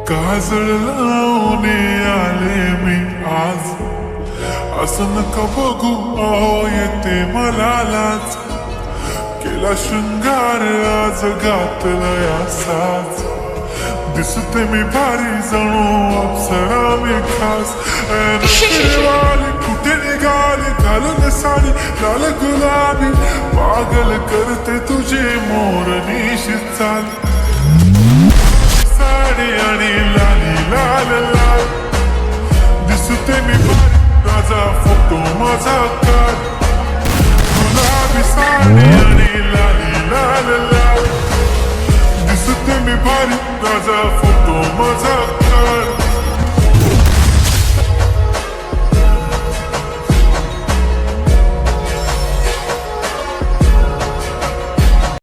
काजळ लावून आले मी आज, असं नका बघू अहो येते मला लाज. केला शृंगार आज घातला या साज, दिसते मी भारी जणू अप्सरा मी खास. वाली कुठे निघाली घालून साडी लाल गुलाबी, पागल करते तुझे मोरनीशी चाल. साडी आणि लाली लाल लाल, दिसते मी भारी माझा फोटो माझा काढ. गुलाबी साडी आणि